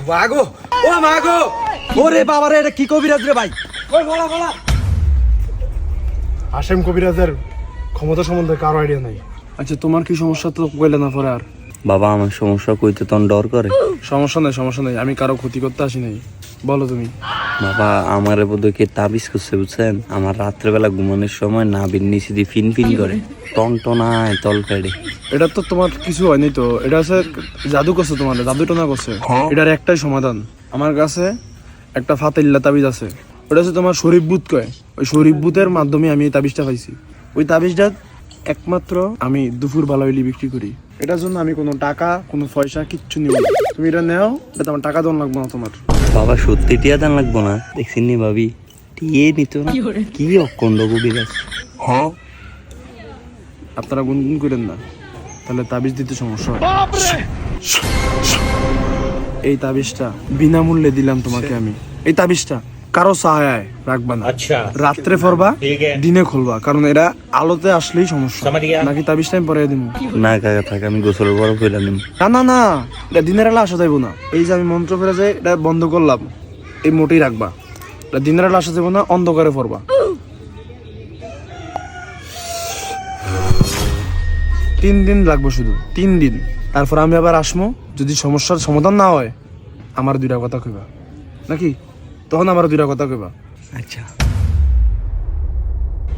মাগো ও মাগো ওরে বাবা রে, এটা কি কবিরাজ রে ভাই? ওই বলা বলা। হাশেম কবিরাজের ক্ষমতা সম্বন্ধে কারো আইডিয়া নাই। আচ্ছা তোমার কি সমস্যা তো কইলে না পরে আর? বাবা আমার সমস্যা কইতে তখন ডর করে। সমস্যা নাই, আমি কারো ক্ষতি করতে আসি নাই, বলো তুমি। বাবা আমার বোধহয় কে তাবিজ করছে বুঝছেন, আমার রাত্রেবেলা ঘুমানোর সময় নাভির নিচে দিয়ে ফিন ফিন করে টনটনায় তল পেড়ে। এটা তো তোমার কিছু হয়নি তো, এটা হচ্ছে জাদু করছে, তোমার জাদু টনা করছে। এটার একটাই সমাধান, আমার কাছে একটা ফাতিল্লা তাবিজ আছে, ওটা হচ্ছে তোমার শরীফ বুত কয়। ওই শরীফ বুতের মাধ্যমে আমি এই তাবিজটা পাইছি। ওই তাবিজটা একমাত্র আমি দুপুর বেলা হইলে বিক্রি করি। এটার জন্য আমি কোনো টাকা কোনো পয়সা কিচ্ছু নিব না। তুমি এটা নেও, এটা তোমার টাকা দেওয়া লাগবে না তোমার। বাবা সত্যি টিয়া দান লাগবো না? দেখছেন নি ভাবি, টিয়ে নিত না। কি অকন্দ কবিরাজ। আপনারা গুনগুন করেন না, তাহলে তাবিজ দিতে সমস্যা হয়। এই তাবিজটা বিনামূল্যে দিলাম তোমাকে আমি। এই তাবিজটা কারো সহায় রাখবা না, রাত্রে পরবা দিনে খুলবা, কারণ এরা আলোতে আসলেই সমস্যা। নাকি তাবিজটা আমি পরে দিব? না কাকা থাকে, আমি গোসলের বড় ফেলা নিম। না না না, এটা দিনের বেলা আসা যাইব না। এই যে আমি মন্ত্র ফেলে যাই, এটা বন্ধ করলাম, এই মোটেই রাখবা। এটা দিনের বেলা আসা যাইব না, অন্ধকারে পড়বা। 3 দিন লাগবে, শুধু 3 দিন। তারপর আমি আবার আসমো, যদি সমস্যার সমাধান না হয় আমার 2টা কথা কইবা, নাকি তখন আমার 2টা কথা কইবা। আচ্ছা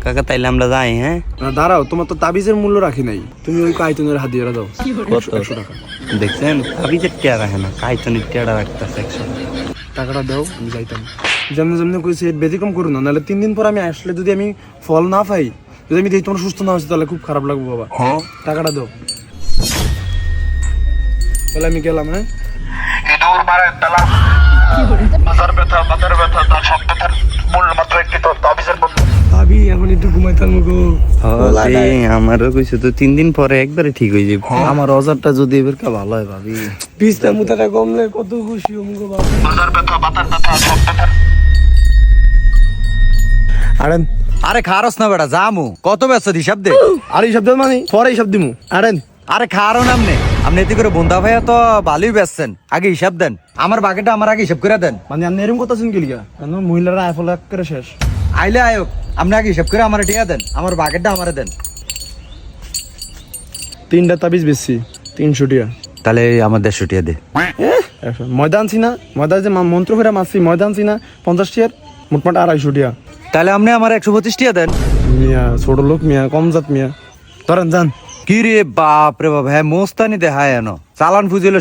কাকা তাইলে আমরা যাই। হ্যাঁ না দাঁড়াও, তোমার তো তাবিজের মূল্য রাখি নাই, তুমি ওই কাইতনের হাত দিয়ে দাও। কত? 100 টাকা। দেখছেন তাবিজের টিয়া রাখে না, কাইতনের টিয়াটা রাখতেছে 100 টাকা। টাকাটা দাও, আমি যাইতাম। যেমন যেমন কইছি ব্যতিক্রম করো না, নাহলে 3 দিন পর আমি আসলে যদি আমি ফল না পাই, যদি আমি দেখি তোমার সুস্থ না হচ্ছে, তাহলে খুব খারাপ লাগবে বাবা। টাকাটা দাও, তাহলে আমি গেলাম। হ্যাঁ ইঁদুর মারে তালা মাথার ব্যথা তার সব ব্যথার মূল মাত্র একটি তাবিজের বন্ধু। ভাবি এখন একটু ঘুমাইতাম গো। আমারও কইছে তো 3 দিন পরে একবারে ঠিক হয়ে যাবে। আমার অজারটা যদি এবার ভালো হয় ভাবি, পিসটা মুতাটা কমলে কত খুশি হম গো বাবা। মাথার ব্যথা সব ব্যথার। আরেন আরে খারস না বেটা, জামু কত ব্যস্ত হিসাব দে। আর এই শব্দ মানে পরে হিসাব দিমু। আরেন আরে খারো নামনে, আপনি এতে করে বন্ধা ভাইয়া তো ভালোই বেচছেন, আগে হিসাব দেন। আমার বাকিটা আমার আগে হিসাব করে দেন। মানে আপনি এরকম কথা শুনকি লিগা, কেন মহিলারা আইফল এক করে শেষ। আইলে আয়োগ, আপনি আগে হিসাব করে আমার টিয়া দেন, আমার বাকিটা আমারে দেন। 3টা তাবিজ বেশি 300 টাকা। তাহলে আমার 150 টিয়া দে। ময়দান ছিনা, ময়দান যে মন্ত্র ফেরা মাসি ময়দান ছিনা 50 টাকার, মোটমাট 250 টাকা। তাহলে আপনি আমার 125 টিয়া দেন। মিয়া ছোট লোক মিয়া, কম জাত মিয়া, ধরেন যান। কি রে বাপ রে বাপ, হ্যাঁ মোস্তানি দেখায় এনো চালান ফুজিল